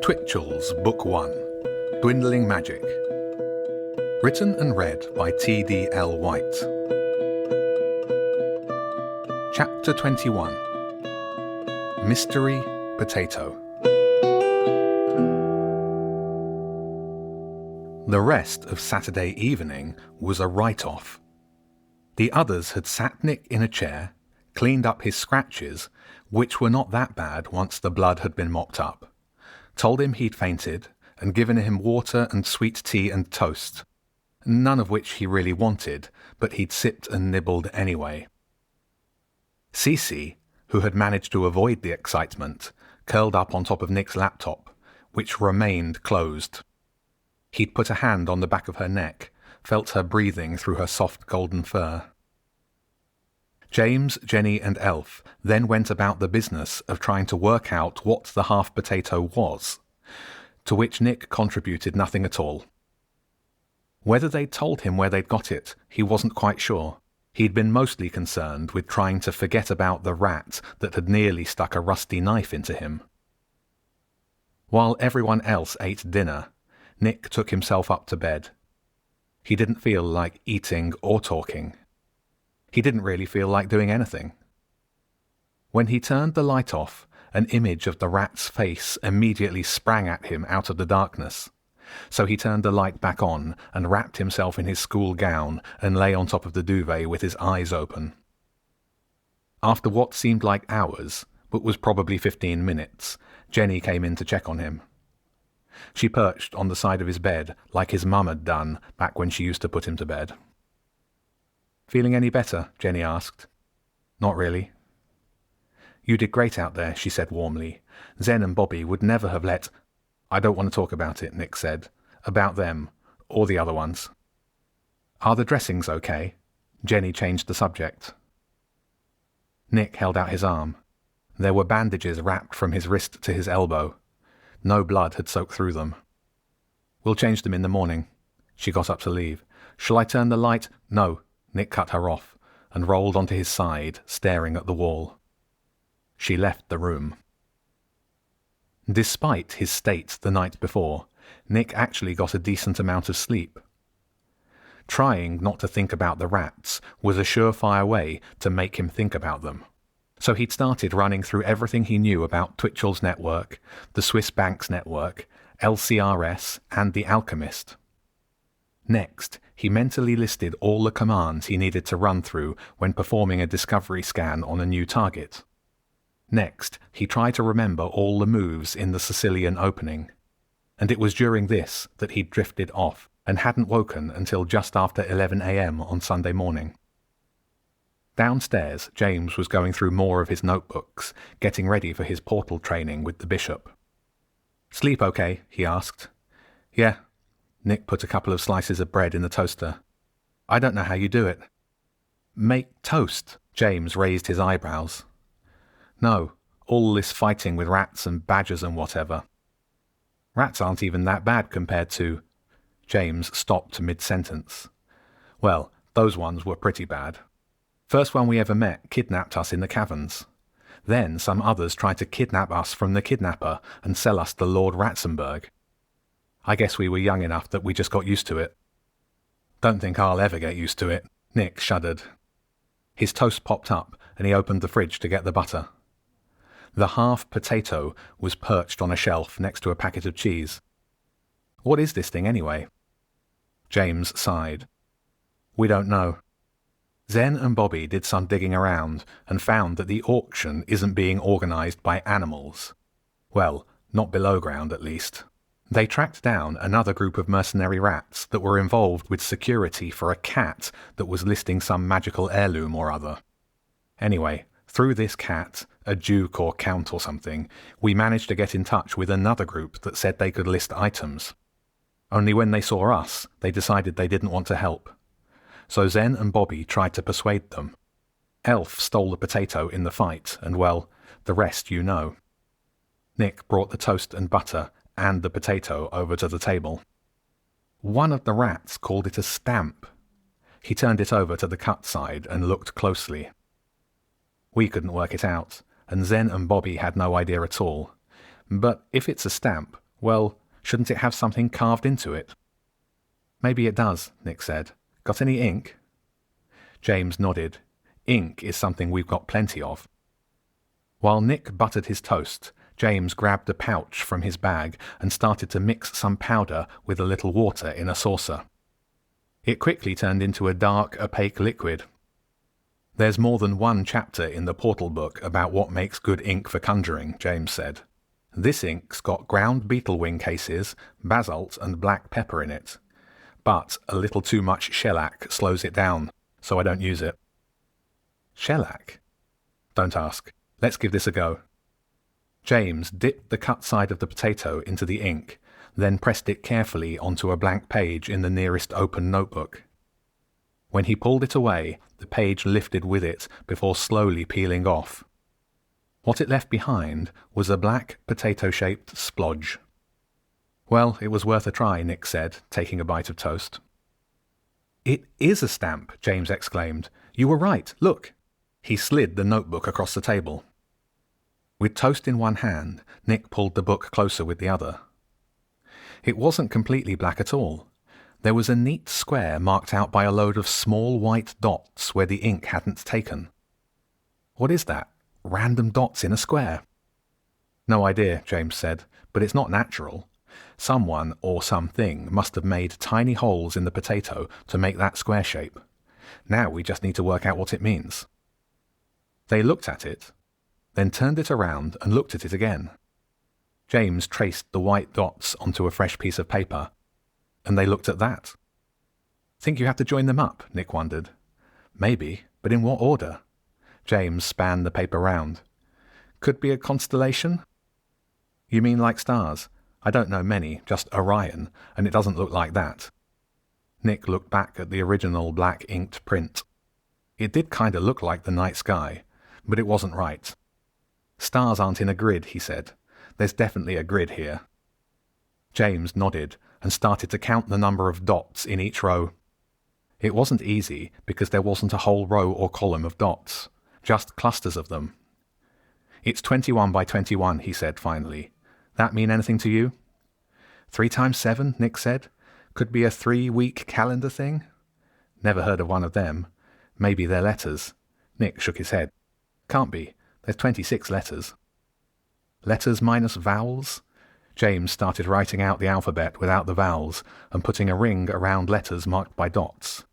Twitchell's Book 1, Dwindling Magic. Written and read by T.D.L. White. Chapter 21. Mystery Potato. The rest of Saturday evening was a write-off. The others had sat Nick in a chair, cleaned up his scratches, which were not that bad once the blood had been mopped up, told him he'd fainted, and given him water and sweet tea and toast, none of which he really wanted, but he'd sipped and nibbled anyway. Cece, who had managed to avoid the excitement, curled up on top of Nick's laptop, which remained closed. He'd put a hand on the back of her neck, felt her breathing through her soft golden fur. James, Jenny and Elf then went about the business of trying to work out what the half potato was, to which Nick contributed nothing at all. Whether they'd told him where they'd got it, he wasn't quite sure. He'd been mostly concerned with trying to forget about the rat that had nearly stuck a rusty knife into him. While everyone else ate dinner, Nick took himself up to bed. He didn't feel like eating or talking. He didn't really feel like doing anything. When he turned the light off, an image of the rat's face immediately sprang at him out of the darkness. So he turned the light back on and wrapped himself in his school gown and lay on top of the duvet with his eyes open. After what seemed like hours, but was probably 15 minutes, Jenny came in to check on him. She perched on the side of his bed like his mum had done back when she used to put him to bed. "Feeling any better?" Jenny asked. "Not really." "You did great out there," she said warmly. "Zen and Bobby would never have let—" "I don't want to talk about it," Nick said. "About them, or the other ones." "Are the dressings okay?" Jenny changed the subject. Nick held out his arm. There were bandages wrapped from his wrist to his elbow. No blood had soaked through them. "We'll change them in the morning." She got up to leave. "Shall I turn the light—" "No." Nick cut her off and rolled onto his side, staring at the wall. She left the room. Despite his state the night before, Nick actually got a decent amount of sleep. Trying not to think about the rats was a surefire way to make him think about them. So he'd started running through everything he knew about Twitchell's network, the Swiss Banks network, LCRS, and the Alchemist. Next, he mentally listed all the commands he needed to run through when performing a discovery scan on a new target. Next, he tried to remember all the moves in the Sicilian opening. And it was during this that he'd drifted off and hadn't woken until just after 11 a.m. on Sunday morning. Downstairs, James was going through more of his notebooks, getting ready for his portal training with the bishop. "Sleep okay?" he asked. "Yeah." Nick put a couple of slices of bread in the toaster. "I don't know how you do it." "Make toast?" James raised his eyebrows. "No, all this fighting with rats and badgers and whatever." "Rats aren't even that bad compared to—" James stopped mid-sentence. "Well, those ones were pretty bad. First one we ever met kidnapped us in the caverns. Then some others tried to kidnap us from the kidnapper and sell us to Lord Ratzenberg. I guess we were young enough that we just got used to it." "Don't think I'll ever get used to it." Nick shuddered. His toast popped up and he opened the fridge to get the butter. The half potato was perched on a shelf next to a packet of cheese. "What is this thing anyway?" James sighed. "We don't know. Zen and Bobby did some digging around and found that the auction isn't being organised by animals. Well, not below ground at least. They tracked down another group of mercenary rats that were involved with security for a cat that was listing some magical heirloom or other. Anyway, through this cat, a duke or count or something, we managed to get in touch with another group that said they could list items. Only when they saw us, they decided they didn't want to help. So Zen and Bobby tried to persuade them. Elf stole the potato in the fight, and well, the rest you know." Nick brought the toast and butter and the potato over to the table. "One of the rats called it a stamp." He turned it over to the cut side and looked closely. "We couldn't work it out, and Zen and Bobby had no idea at all. But if it's a stamp, Well, shouldn't it have something carved into it? Maybe it does, Nick said. Got any ink? James nodded. Ink is something we've got plenty of. While Nick buttered his toast, James grabbed a pouch from his bag and started to mix some powder with a little water in a saucer. It quickly turned into a dark, opaque liquid. There's more than one chapter in the Portal book about what makes good ink for conjuring, James said. This ink's got ground beetle wing cases, basalt and black pepper in it. But a little too much shellac slows it down, so I don't use it. Shellac? Don't ask. Let's give this a go. James dipped the cut side of the potato into the ink, then pressed it carefully onto a blank page in the nearest open notebook. When he pulled it away, the page lifted with it before slowly peeling off. What it left behind was a black potato-shaped splodge. Well, it was worth a try, Nick said, taking a bite of toast. It is a stamp, James exclaimed. You were right, look. He slid the notebook across the table. With toast in one hand, Nick pulled the book closer with the other. It wasn't completely black at all. There was a neat square marked out by a load of small white dots where the ink hadn't taken. What is that? Random dots in a square? No idea, James said, but it's not natural. Someone or something must have made tiny holes in the potato to make that square shape. Now we just need to work out what it means. They looked at it, then turned it around and looked at it again. James traced the white dots onto a fresh piece of paper, and they looked at that. Think you have to join them up, Nick wondered. Maybe, but in what order? James spanned the paper round. Could be a constellation? You mean like stars? I don't know many, just Orion, and it doesn't look like that. Nick looked back at the original black inked print. It did kind of look like the night sky, but it wasn't right. Stars aren't in a grid, he said. There's definitely a grid here. James nodded and started to count the number of dots in each row. It wasn't easy because there wasn't a whole row or column of dots, just clusters of them. It's 21 by 21, he said finally. That mean anything to you? 3 times 7, Nick said. Could be a 3-week calendar thing. Never heard of one of them. Maybe they're letters. Nick shook his head. Can't be. There's 26 letters. Letters minus vowels? James started writing out the alphabet without the vowels and putting a ring around letters marked by dots.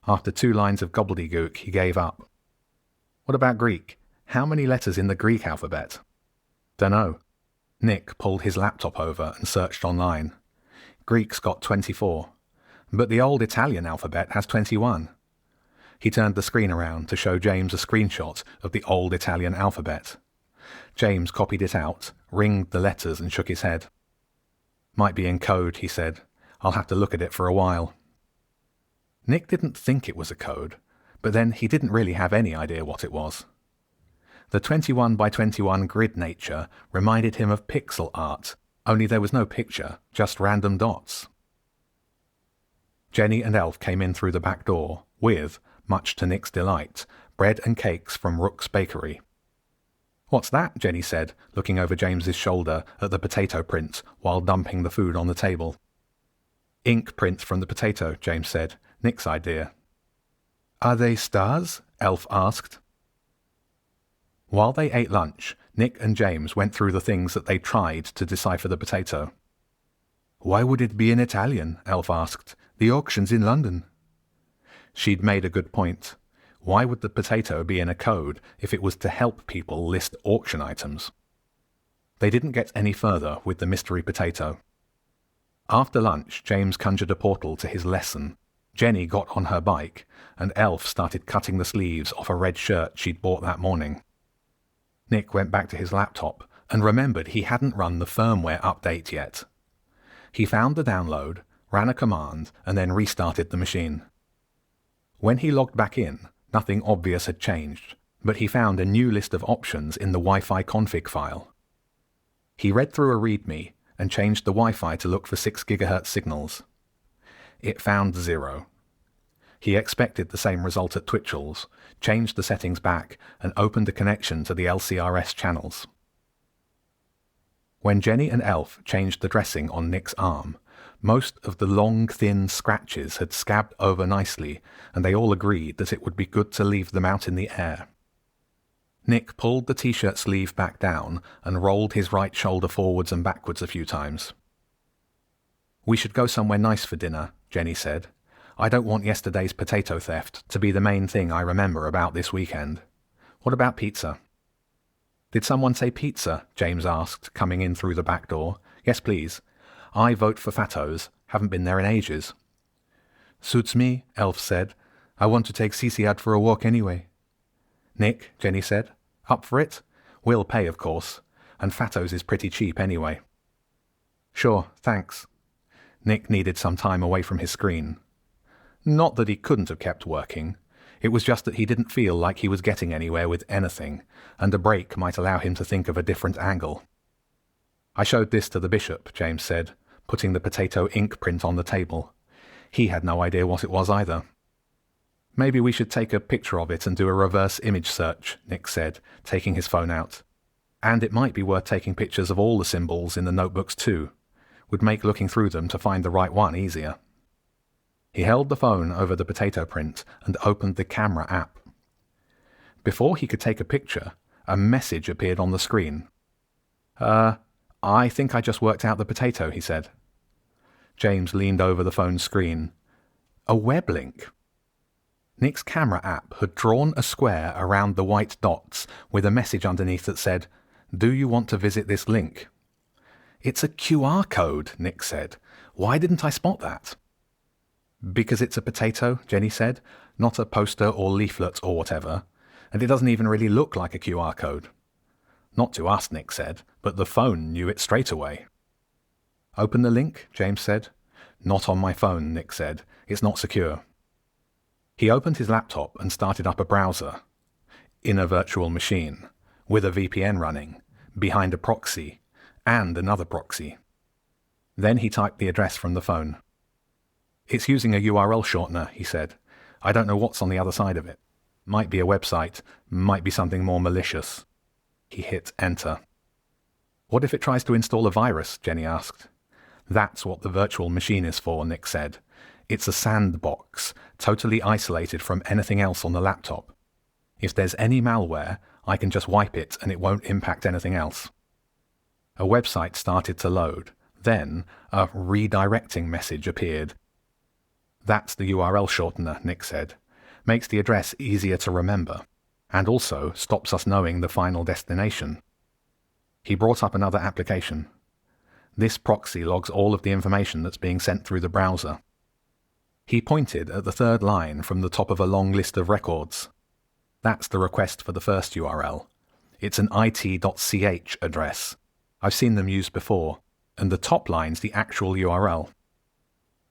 After 2 lines of gobbledygook, he gave up. What about Greek? How many letters in the Greek alphabet? Dunno. Nick pulled his laptop over and searched online. Greek's got 24, but the old Italian alphabet has 21. He turned the screen around to show James a screenshot of the old Italian alphabet. James copied it out, ringed the letters and shook his head. Might be in code, he said. I'll have to look at it for a while. Nick didn't think it was a code, but then he didn't really have any idea what it was. The 21 by 21 grid nature reminded him of pixel art, only there was no picture, just random dots. Jenny and Elf came in through the back door with, much to Nick's delight, bread and cakes from Rook's Bakery. What's that? Jenny said, looking over James's shoulder at the potato print while dumping the food on the table. Ink print from the potato, James said. Nick's idea. Are they stars? Elf asked. While they ate lunch, Nick and James went through the things that they tried to decipher the potato. Why would it be in Italian? Elf asked. The auction's in London. She'd made a good point. Why would the potato be in a code if it was to help people list auction items? They didn't get any further with the mystery potato. After lunch, James conjured a portal to his lesson. Jenny got on her bike, and Elf started cutting the sleeves off a red shirt she'd bought that morning. Nick went back to his laptop and remembered he hadn't run the firmware update yet. He found the download, ran a command, and then restarted the machine. When he logged back in, nothing obvious had changed, but he found a new list of options in the Wi-Fi config file. He read through a README and changed the Wi-Fi to look for 6 GHz signals. It found 0. He expected the same result at Twitchell's, changed the settings back, and opened a connection to the LCRS channels. When Jenny and Elf changed the dressing on Nick's arm, most of the long, thin scratches had scabbed over nicely, and they all agreed that it would be good to leave them out in the air. Nick pulled the t-shirt sleeve back down and rolled his right shoulder forwards and backwards a few times. "We should go somewhere nice for dinner," Jenny said. "I don't want yesterday's potato theft to be the main thing I remember about this weekend. What about pizza?" "Did someone say pizza?" James asked, coming in through the back door. "Yes, please. I vote for Fatto's. Haven't been there in ages." "Suits me," Elf said. "I want to take Cece out for a walk anyway." "Nick," Jenny said. "Up for it? We'll pay, of course, and Fatto's is pretty cheap anyway." "Sure, thanks." Nick needed some time away from his screen. Not that he couldn't have kept working. It was just that he didn't feel like he was getting anywhere with anything, and a break might allow him to think of a different angle. "I showed this to the bishop," James said, putting the potato ink print on the table. He had no idea what it was either. "Maybe we should take a picture of it and do a reverse image search," Nick said, taking his phone out. "And it might be worth taking pictures of all the symbols in the notebooks too. Would make looking through them to find the right one easier." He held the phone over the potato print and opened the camera app. Before he could take a picture, a message appeared on the screen. I think I just worked out the potato," he said. James leaned over the phone screen. A web link. Nick's camera app had drawn a square around the white dots with a message underneath that said, "Do you want to visit this link?" "It's a QR code," Nick said. "Why didn't I spot that?" "Because it's a potato," Jenny said, "not a poster or leaflet or whatever, and it doesn't even really look like a QR code." "Not to us," Nick said, "but the phone knew it straight away." "Open the link," James said. "Not on my phone," Nick said. "It's not secure." He opened his laptop and started up a browser. In a virtual machine, with a VPN running, behind a proxy, and another proxy. Then he typed the address from the phone. "It's using a URL shortener," he said. "I don't know what's on the other side of it. Might be a website, might be something more malicious." He hit enter. "What if it tries to install a virus?" Jenny asked. "That's what the virtual machine is for," Nick said. "It's a sandbox, totally isolated from anything else on the laptop. If there's any malware, I can just wipe it and it won't impact anything else." A website started to load. Then a redirecting message appeared. "That's the URL shortener," Nick said. "Makes the address easier to remember, and also stops us knowing the final destination." He brought up another application. "This proxy logs all of the information that's being sent through the browser." He pointed at the third line from the top of a long list of records. "That's the request for the first URL. It's an it.ch address. I've seen them used before, and the top line's the actual URL."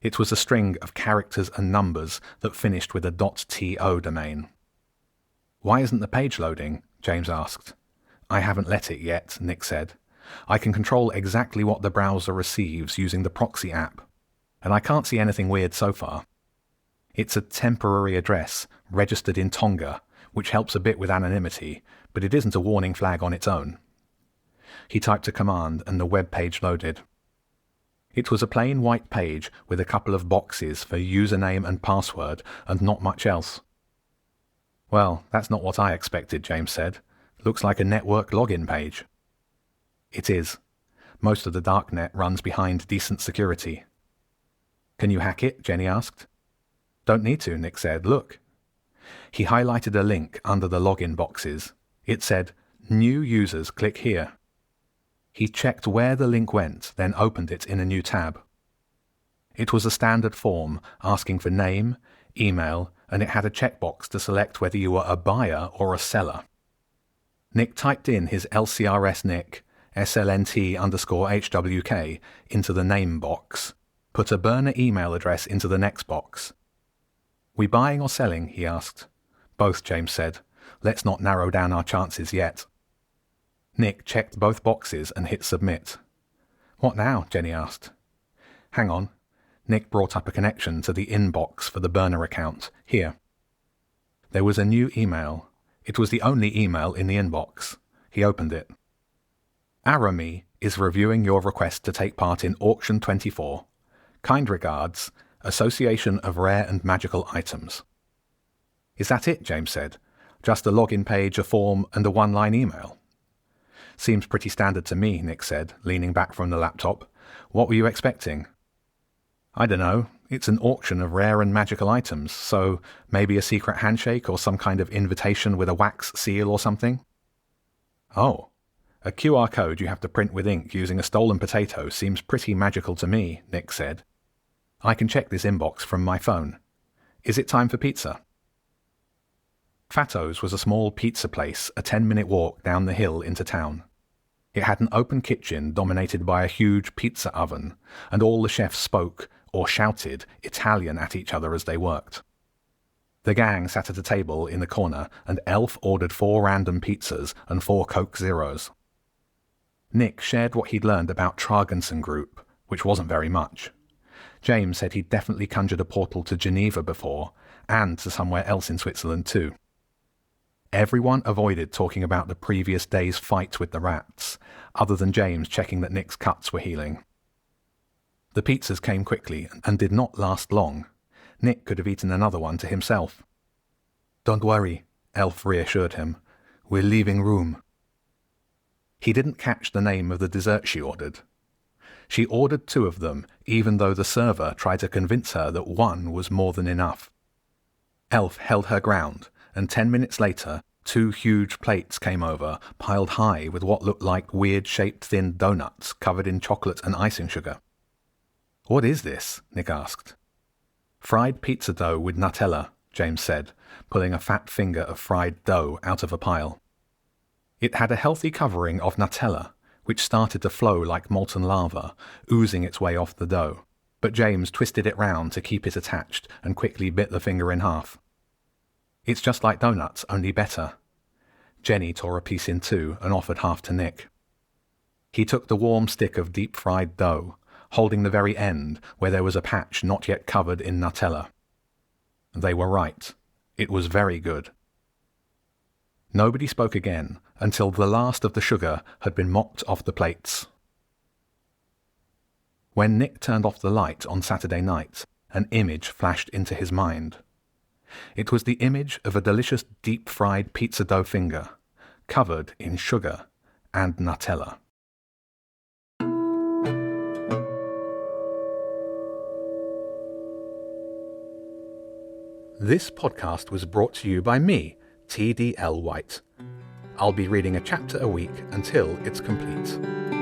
It was a string of characters and numbers that finished with a .to domain. "Why isn't the page loading?" James asked. "I haven't let it yet," Nick said. "I can control exactly what the browser receives using the proxy app, and I can't see anything weird so far. It's a temporary address registered in Tonga, which helps a bit with anonymity, but it isn't a warning flag on its own." He typed a command and the web page loaded. It was a plain white page with a couple of boxes for username and password and not much else. "Well, that's not what I expected," James said. "Looks like a network login page." "It is. Most of the darknet runs behind decent security." "Can you hack it?" Jenny asked. "Don't need to," Nick said. "Look." He highlighted a link under the login boxes. It said, "New users, click here." He checked where the link went, then opened it in a new tab. It was a standard form asking for name, email, and it had a checkbox to select whether you were a buyer or a seller. Nick typed in his LCRS nick, SLNT_HWK, into the name box, put a burner email address into the next box. "We buying or selling?" he asked. "Both," James said. "Let's not narrow down our chances yet." Nick checked both boxes and hit submit. "What now?" Jenny asked. "Hang on." Nick brought up a connection to the inbox for the burner account. "Here." There was a new email. It was the only email in the inbox. He opened it. "Arami, is reviewing your request to take part in Auction 24. Kind regards, Association of Rare and Magical Items. Is that it? James said. Just a login page, a form, and a one-line email. Seems pretty standard to me, Nick said, leaning back from the laptop. What were you expecting? I don't know. It's an auction of rare and magical items, so maybe a secret handshake or some kind of invitation with a wax seal or something? Oh. A QR code you have to print with ink using a stolen potato seems pretty magical to me, Nick said. I can check this inbox from my phone. Is it time for pizza? Fatto's was a small pizza place a 10-minute walk down the hill into town. It had an open kitchen dominated by a huge pizza oven, and all the chefs spoke, or shouted, Italian at each other as they worked. The gang sat at a table in the corner, and Elf ordered 4 random pizzas and 4 Coke Zeros. Nick shared what he'd learned about Tragensen Group, which wasn't very much. James said he'd definitely conjured a portal to Geneva before, and to somewhere else in Switzerland too. Everyone avoided talking about the previous day's fight with the rats, other than James checking that Nick's cuts were healing. The pizzas came quickly and did not last long. Nick could have eaten another one to himself. Don't worry, Elf reassured him. We're leaving room. He didn't catch the name of the dessert she ordered. She ordered 2 of them, even though the server tried to convince her that 1 was more than enough. Elf held her ground, and 10 minutes later, 2 huge plates came over, piled high with what looked like weird-shaped thin donuts covered in chocolate and icing sugar. What is this? Nick asked. Fried pizza dough with Nutella, James said, pulling a fat finger of fried dough out of a pile. It had a healthy covering of Nutella, which started to flow like molten lava, oozing its way off the dough, but James twisted it round to keep it attached and quickly bit the finger in half. It's just like donuts, only better. Jenny tore a piece in 2 and offered half to Nick. He took the warm stick of deep-fried dough, holding the very end where there was a patch not yet covered in Nutella. They were right. It was very good. Nobody spoke again until the last of the sugar had been mopped off the plates. When Nick turned off the light on Saturday night, an image flashed into his mind. It was the image of a delicious deep-fried pizza dough finger, covered in sugar and Nutella. This podcast was brought to you by me, TDL White. I'll be reading a chapter a week until it's complete.